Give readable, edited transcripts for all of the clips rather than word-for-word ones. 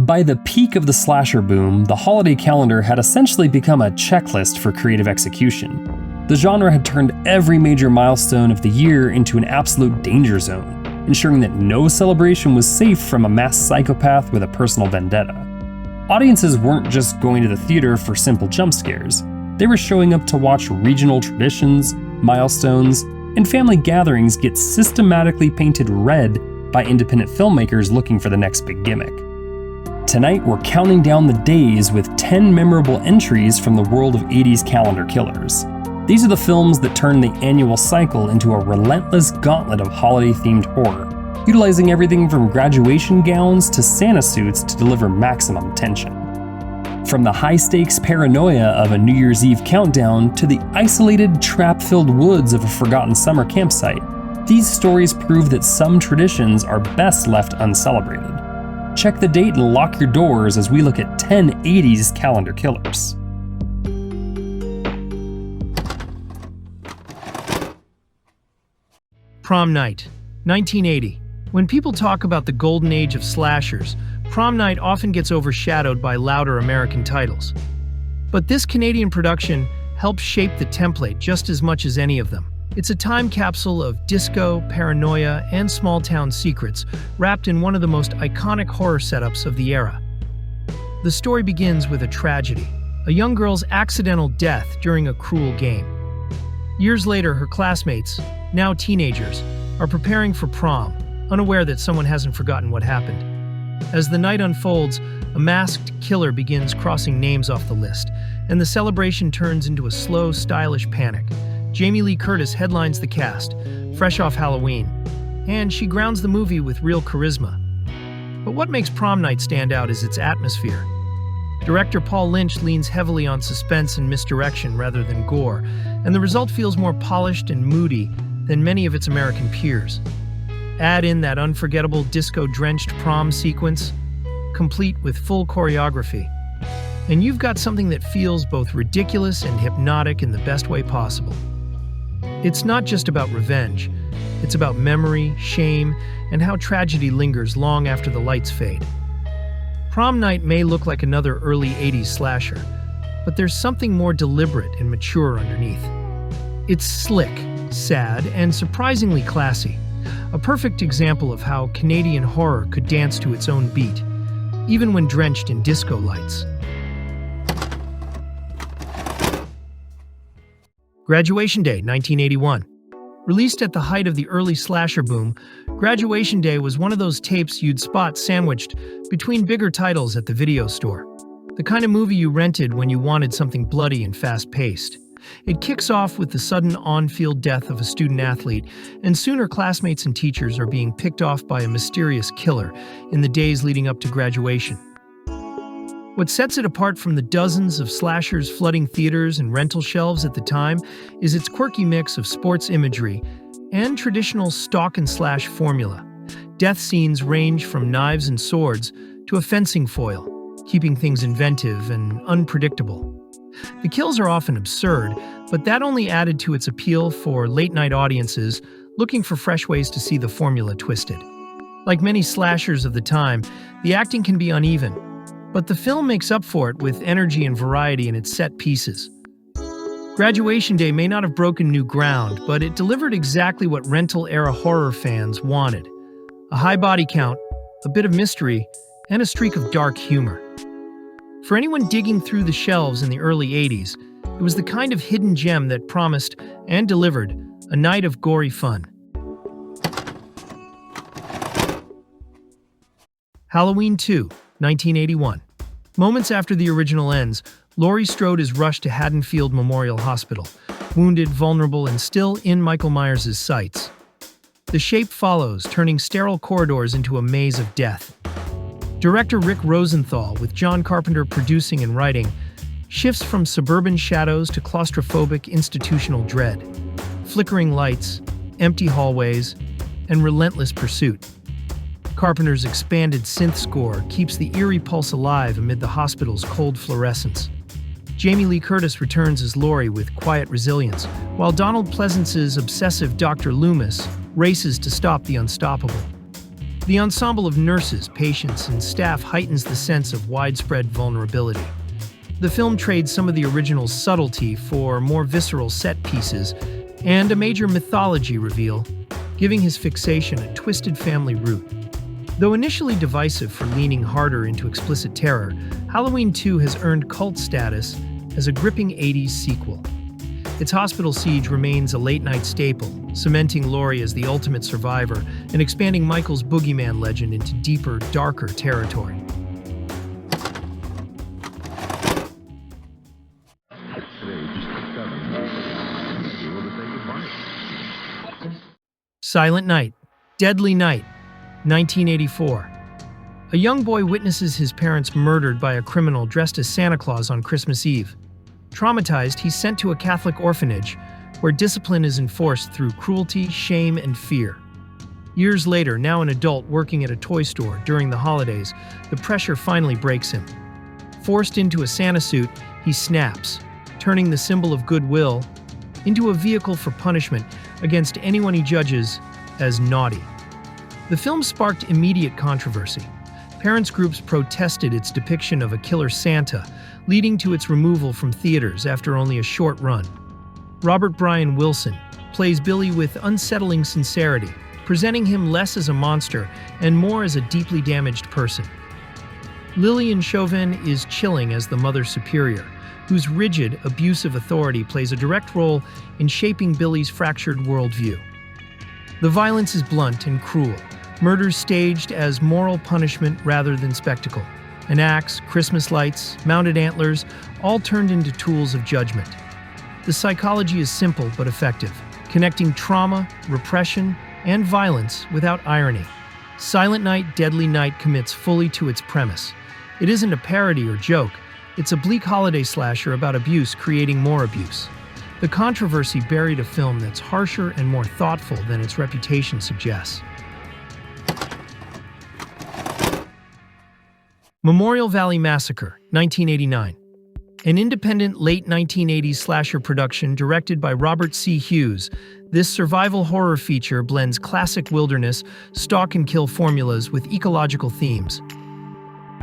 By the peak of the slasher boom, the holiday calendar had essentially become a checklist for creative execution. The genre had turned every major milestone of the year into an absolute danger zone, ensuring that no celebration was safe from a mass psychopath with a personal vendetta. Audiences weren't just going to the theater for simple jump scares. They were showing up to watch regional traditions, milestones, and family gatherings get systematically painted red by independent filmmakers looking for the next big gimmick. Tonight, we're counting down the days with 10 memorable entries from the world of 80s calendar killers. These are the films that turn the annual cycle into a relentless gauntlet of holiday-themed horror, utilizing everything from graduation gowns to Santa suits to deliver maximum tension. From the high-stakes paranoia of a New Year's Eve countdown to the isolated, trap-filled woods of a forgotten summer campsite, these stories prove that some traditions are best left uncelebrated. Check the date and lock your doors as we look at 10 80s calendar killers. Prom Night, 1980. When people talk about the golden age of slashers, Prom Night often gets overshadowed by louder American titles. But this Canadian production helped shape the template just as much as any of them. It's a time capsule of disco, paranoia, and small-town secrets, wrapped in one of the most iconic horror setups of the era. The story begins with a tragedy, a young girl's accidental death during a cruel game. Years later, her classmates, now teenagers, are preparing for prom, unaware that someone hasn't forgotten what happened. As the night unfolds, a masked killer begins crossing names off the list, and the celebration turns into a slow, stylish panic. Jamie Lee Curtis headlines the cast, fresh off Halloween, and she grounds the movie with real charisma. But what makes Prom Night stand out is its atmosphere. Director Paul Lynch leans heavily on suspense and misdirection rather than gore, and the result feels more polished and moody than many of its American peers. Add in that unforgettable disco-drenched prom sequence, complete with full choreography, and you've got something that feels both ridiculous and hypnotic in the best way possible. It's not just about revenge, it's about memory, shame, and how tragedy lingers long after the lights fade. Prom Night may look like another early 80s slasher, but there's something more deliberate and mature underneath. It's slick, sad, and surprisingly classy, a perfect example of how Canadian horror could dance to its own beat, even when drenched in disco lights. Graduation Day, 1981. Released at the height of the early slasher boom, Graduation Day was one of those tapes you'd spot sandwiched between bigger titles at the video store. The kind of movie you rented when you wanted something bloody and fast-paced. It kicks off with the sudden on-field death of a student athlete, and soon her classmates and teachers are being picked off by a mysterious killer in the days leading up to graduation. What sets it apart from the dozens of slashers flooding theaters and rental shelves at the time is its quirky mix of sports imagery and traditional stalk-and-slash formula. Death scenes range from knives and swords to a fencing foil, keeping things inventive and unpredictable. The kills are often absurd, but that only added to its appeal for late-night audiences looking for fresh ways to see the formula twisted. Like many slashers of the time, the acting can be uneven, but the film makes up for it with energy and variety in its set pieces. Graduation Day may not have broken new ground, but it delivered exactly what rental-era horror fans wanted. A high body count, a bit of mystery, and a streak of dark humor. For anyone digging through the shelves in the early 80s, it was the kind of hidden gem that promised and delivered a night of gory fun. Halloween 2, 1981. Moments after the original ends, Laurie Strode is rushed to Haddonfield Memorial Hospital, wounded, vulnerable, and still in Michael Myers' sights. The Shape follows, turning sterile corridors into a maze of death. Director Rick Rosenthal, with John Carpenter producing and writing, shifts from suburban shadows to claustrophobic institutional dread. Flickering lights, empty hallways, and relentless pursuit. Carpenter's expanded synth score keeps the eerie pulse alive amid the hospital's cold fluorescence. Jamie Lee Curtis returns as Laurie with quiet resilience, while Donald Pleasance's obsessive Dr. Loomis races to stop the unstoppable. The ensemble of nurses, patients, and staff heightens the sense of widespread vulnerability. The film trades some of the original's subtlety for more visceral set pieces and a major mythology reveal, giving his fixation a twisted family root. Though initially divisive for leaning harder into explicit terror, Halloween 2 has earned cult status as a gripping 80s sequel. Its hospital siege remains a late-night staple, cementing Laurie as the ultimate survivor and expanding Michael's boogeyman legend into deeper, darker territory. Silent Night, Deadly Night, 1984. A young boy witnesses his parents murdered by a criminal dressed as Santa Claus on Christmas Eve. Traumatized, he's sent to a Catholic orphanage where discipline is enforced through cruelty, shame, and fear. Years later, now an adult working at a toy store during the holidays, the pressure finally breaks him. Forced into a Santa suit, he snaps, turning the symbol of goodwill into a vehicle for punishment against anyone he judges as naughty. The film sparked immediate controversy. Parents' groups protested its depiction of a killer Santa, leading to its removal from theaters after only a short run. Robert Brian Wilson plays Billy with unsettling sincerity, presenting him less as a monster and more as a deeply damaged person. Lillian Chauvin is chilling as the Mother Superior, whose rigid, abusive authority plays a direct role in shaping Billy's fractured worldview. The violence is blunt and cruel, murders staged as moral punishment rather than spectacle. An axe, Christmas lights, mounted antlers, all turned into tools of judgment. The psychology is simple but effective, connecting trauma, repression, and violence without irony. Silent Night, Deadly Night commits fully to its premise. It isn't a parody or joke, it's a bleak holiday slasher about abuse creating more abuse. The controversy buried a film that's harsher and more thoughtful than its reputation suggests. Memorial Valley Massacre, 1989. An independent late 1980s slasher production directed by Robert C. Hughes, this survival horror feature blends classic wilderness, stalk-and-kill formulas with ecological themes.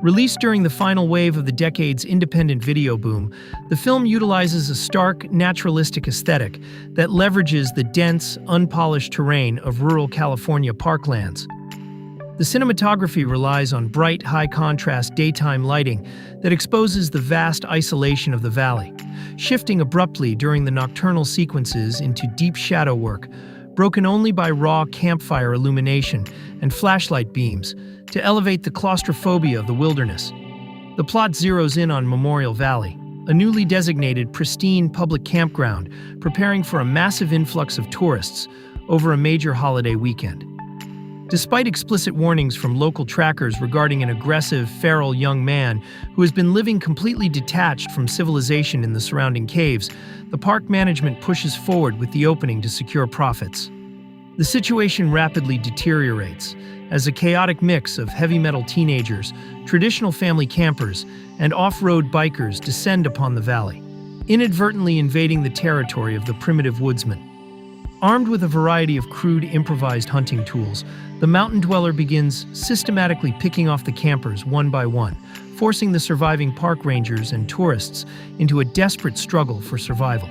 Released during the final wave of the decade's independent video boom, the film utilizes a stark, naturalistic aesthetic that leverages the dense, unpolished terrain of rural California parklands. The cinematography relies on bright, high-contrast daytime lighting that exposes the vast isolation of the valley, shifting abruptly during the nocturnal sequences into deep shadow work, broken only by raw campfire illumination and flashlight beams to elevate the claustrophobia of the wilderness. The plot zeroes in on Memorial Valley, a newly designated pristine public campground preparing for a massive influx of tourists over a major holiday weekend. Despite explicit warnings from local trackers regarding an aggressive, feral young man who has been living completely detached from civilization in the surrounding caves, the park management pushes forward with the opening to secure profits. The situation rapidly deteriorates as a chaotic mix of heavy metal teenagers, traditional family campers, and off-road bikers descend upon the valley, inadvertently invading the territory of the primitive woodsman. Armed with a variety of crude, improvised hunting tools, the mountain dweller begins systematically picking off the campers one by one, forcing the surviving park rangers and tourists into a desperate struggle for survival.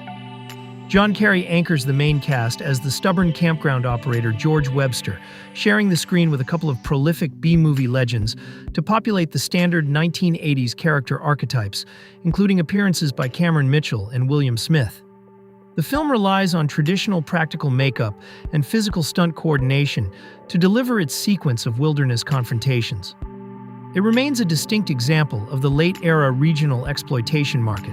John Kerry anchors the main cast as the stubborn campground operator George Webster, sharing the screen with a couple of prolific B-movie legends to populate the standard 1980s character archetypes, including appearances by Cameron Mitchell and William Smith. The film relies on traditional practical makeup and physical stunt coordination to deliver its sequence of wilderness confrontations. It remains a distinct example of the late-era regional exploitation market.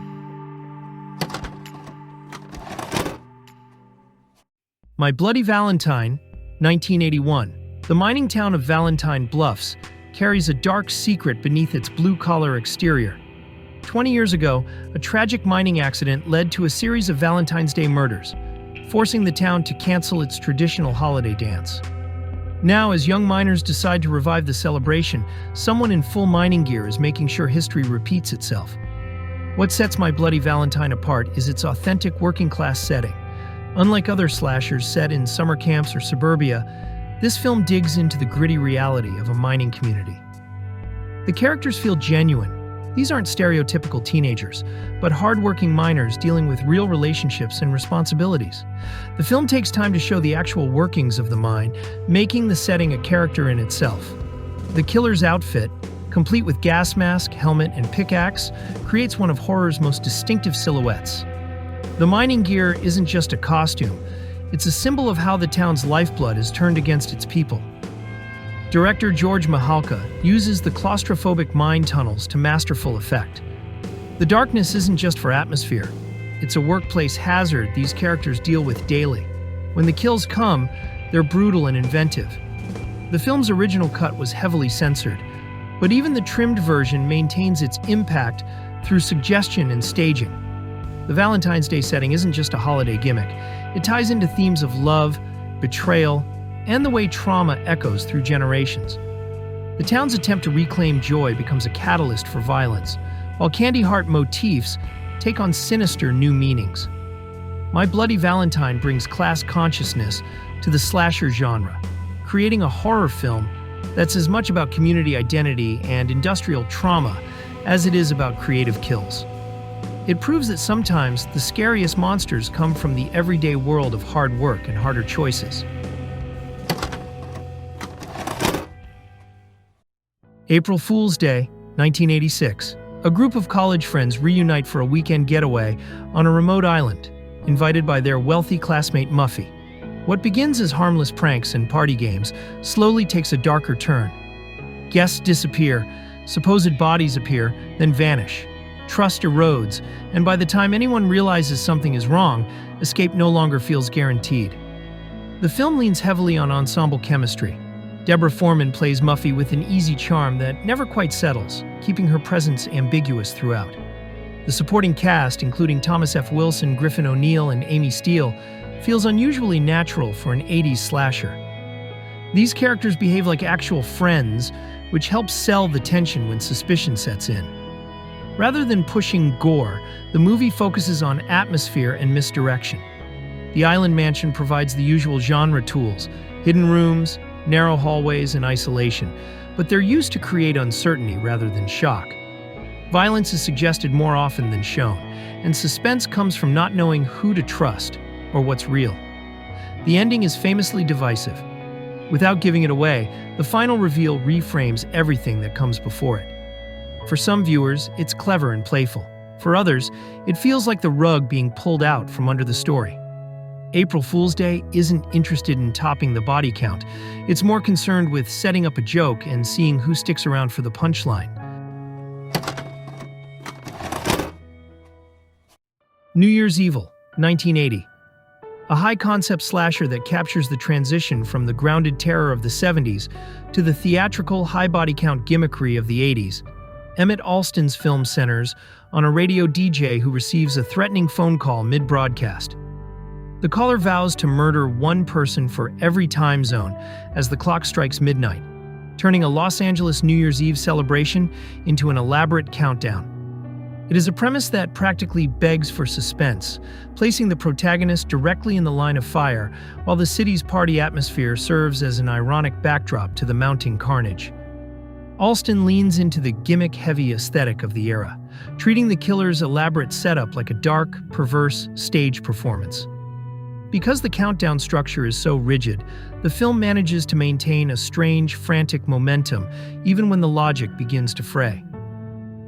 My Bloody Valentine, 1981. The mining town of Valentine Bluffs carries a dark secret beneath its blue-collar exterior. 20 years ago, a tragic mining accident led to a series of Valentine's Day murders, forcing the town to cancel its traditional holiday dance. Now, as young miners decide to revive the celebration, someone in full mining gear is making sure history repeats itself. What sets My Bloody Valentine apart is its authentic working-class setting. Unlike other slashers set in summer camps or suburbia, This film digs into the gritty reality of a mining community. The characters feel genuine. These aren't stereotypical teenagers, but hardworking miners dealing with real relationships and responsibilities. The film takes time to show the actual workings of the mine, making the setting a character in itself. The killer's outfit, complete with gas mask, helmet, and pickaxe, creates one of horror's most distinctive silhouettes. The mining gear isn't just a costume, it's a symbol of how the town's lifeblood is turned against its people. Director George Mihalka uses the claustrophobic mine tunnels to masterful effect. The darkness isn't just for atmosphere, it's a workplace hazard these characters deal with daily. When the kills come, they're brutal and inventive. The film's original cut was heavily censored, but even the trimmed version maintains its impact through suggestion and staging. The Valentine's Day setting isn't just a holiday gimmick, it ties into themes of love, betrayal, and the way trauma echoes through generations. The town's attempt to reclaim joy becomes a catalyst for violence, while candy heart motifs take on sinister new meanings. My Bloody Valentine brings class consciousness to the slasher genre, creating a horror film that's as much about community identity and industrial trauma as it is about creative kills. It proves that sometimes the scariest monsters come from the everyday world of hard work and harder choices. April Fool's Day, 1986. A group of college friends reunite for a weekend getaway on a remote island, invited by their wealthy classmate Muffy. What begins as harmless pranks and party games slowly takes a darker turn. Guests disappear, supposed bodies appear, then vanish. Trust erodes, and by the time anyone realizes something is wrong, escape no longer feels guaranteed. The film leans heavily on ensemble chemistry. Deborah Foreman plays Muffy with an easy charm that never quite settles, keeping her presence ambiguous throughout. The supporting cast, including Thomas F. Wilson, Griffin O'Neill, and Amy Steele, feels unusually natural for an 80s slasher. These characters behave like actual friends, which helps sell the tension when suspicion sets in. Rather than pushing gore, the movie focuses on atmosphere and misdirection. The island mansion provides the usual genre tools, hidden rooms, narrow hallways, and isolation, but they're used to create uncertainty rather than shock. Violence is suggested more often than shown, and suspense comes from not knowing who to trust or what's real. The ending is famously divisive. Without giving it away, the final reveal reframes everything that comes before it. For some viewers, it's clever and playful. For others, it feels like the rug being pulled out from under the story. April Fool's Day isn't interested in topping the body count. It's more concerned with setting up a joke and seeing who sticks around for the punchline. New Year's Evil, 1980. A high-concept slasher that captures the transition from the grounded terror of the 70s to the theatrical high-body count gimmickry of the 80s. Emmett Alston's film centers on a radio DJ who receives a threatening phone call mid-broadcast. The caller vows to murder one person for every time zone as the clock strikes midnight, turning a Los Angeles New Year's Eve celebration into an elaborate countdown. It is a premise that practically begs for suspense, placing the protagonist directly in the line of fire, while the city's party atmosphere serves as an ironic backdrop to the mounting carnage. Alston leans into the gimmick-heavy aesthetic of the era, treating the killer's elaborate setup like a dark, perverse stage performance. Because the countdown structure is so rigid, the film manages to maintain a strange, frantic momentum even when the logic begins to fray.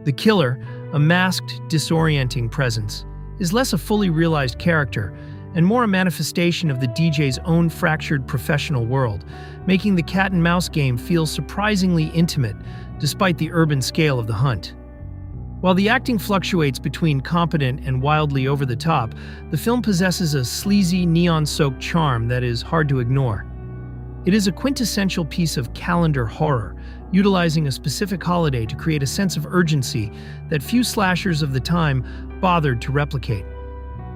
The killer, a masked, disorienting presence, is less a fully realized character and more a manifestation of the DJ's own fractured professional world, making the cat-and-mouse game feel surprisingly intimate despite the urban scale of the hunt. While the acting fluctuates between competent and wildly over-the-top, the film possesses a sleazy, neon-soaked charm that is hard to ignore. It is a quintessential piece of calendar horror, utilizing a specific holiday to create a sense of urgency that few slashers of the time bothered to replicate.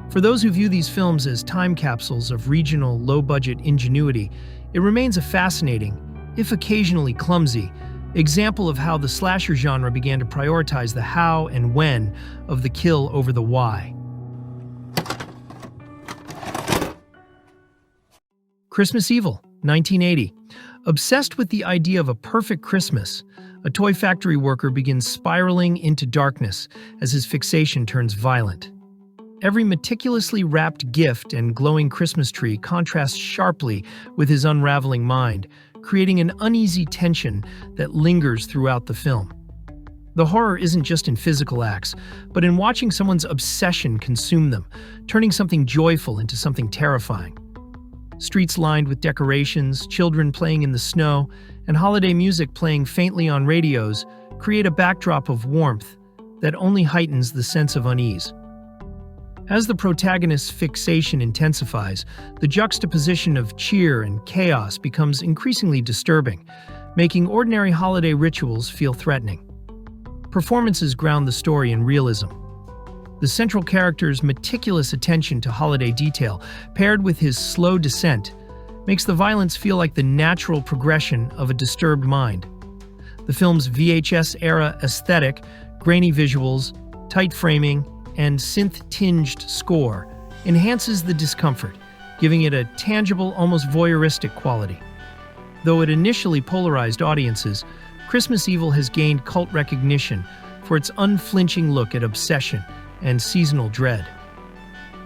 For those who view these films as time capsules of regional, low-budget ingenuity, it remains a fascinating, if occasionally clumsy, example of how the slasher genre began to prioritize the how and when of the kill over the why. Christmas Evil, 1980. Obsessed with the idea of a perfect Christmas, a toy factory worker begins spiraling into darkness as his fixation turns violent. Every meticulously wrapped gift and glowing Christmas tree contrasts sharply with his unraveling mind, creating an uneasy tension that lingers throughout the film. The horror isn't just in physical acts, but in watching someone's obsession consume them, turning something joyful into something terrifying. Streets lined with decorations, children playing in the snow, and holiday music playing faintly on radios create a backdrop of warmth that only heightens the sense of unease. As the protagonist's fixation intensifies, the juxtaposition of cheer and chaos becomes increasingly disturbing, making ordinary holiday rituals feel threatening. Performances ground the story in realism. The central character's meticulous attention to holiday detail, paired with his slow descent, makes the violence feel like the natural progression of a disturbed mind. The film's VHS-era aesthetic, grainy visuals, tight framing, and synth-tinged score enhances the discomfort, giving it a tangible, almost voyeuristic quality. Though it initially polarized audiences, Christmas Evil has gained cult recognition for its unflinching look at obsession and seasonal dread.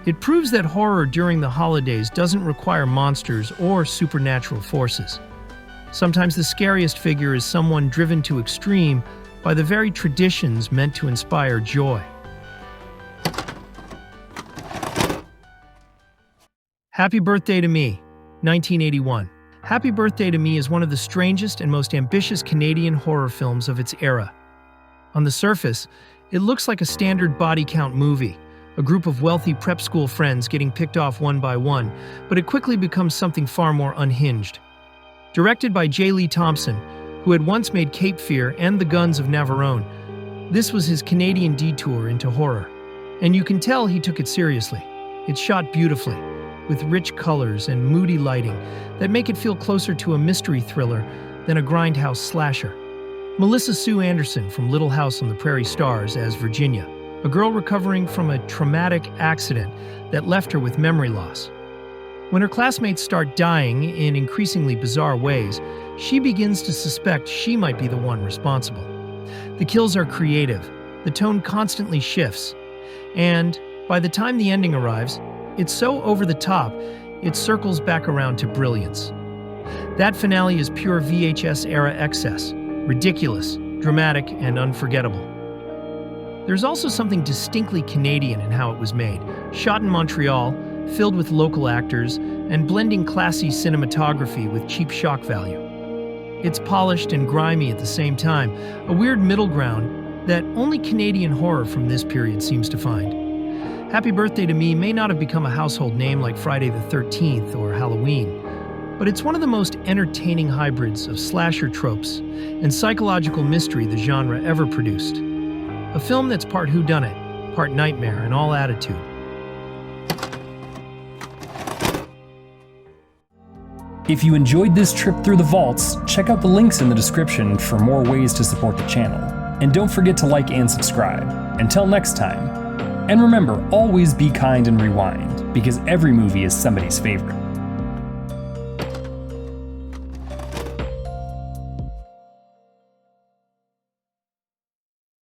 It proves that horror during the holidays doesn't require monsters or supernatural forces. Sometimes the scariest figure is someone driven to extreme by the very traditions meant to inspire joy. Happy Birthday to Me, 1981. Happy Birthday to Me is one of the strangest and most ambitious Canadian horror films of its era. On the surface, it looks like a standard body count movie, a group of wealthy prep school friends getting picked off one by one, but it quickly becomes something far more unhinged. Directed by J. Lee Thompson, who had once made Cape Fear and The Guns of Navarone, this was his Canadian detour into horror. And you can tell he took it seriously. It's shot beautifully, with rich colors and moody lighting that make it feel closer to a mystery thriller than a grindhouse slasher. Melissa Sue Anderson from Little House on the Prairie stars as Virginia, a girl recovering from a traumatic accident that left her with memory loss. When her classmates start dying in increasingly bizarre ways, she begins to suspect she might be the one responsible. The kills are creative, the tone constantly shifts, and by the time the ending arrives, it's so over the top, it circles back around to brilliance. That finale is pure VHS-era excess, ridiculous, dramatic, and unforgettable. There's also something distinctly Canadian in how it was made, shot in Montreal, filled with local actors, and blending classy cinematography with cheap shock value. It's polished and grimy at the same time, a weird middle ground that only Canadian horror from this period seems to find. Happy Birthday to Me may not have become a household name like Friday the 13th or Halloween, but it's one of the most entertaining hybrids of slasher tropes and psychological mystery the genre ever produced. A film that's part whodunit, part nightmare, and all attitude. If you enjoyed this trip through the vaults, check out the links in the description for more ways to support the channel. And don't forget to like and subscribe. Until next time. And remember, always be kind and rewind, because every movie is somebody's favorite.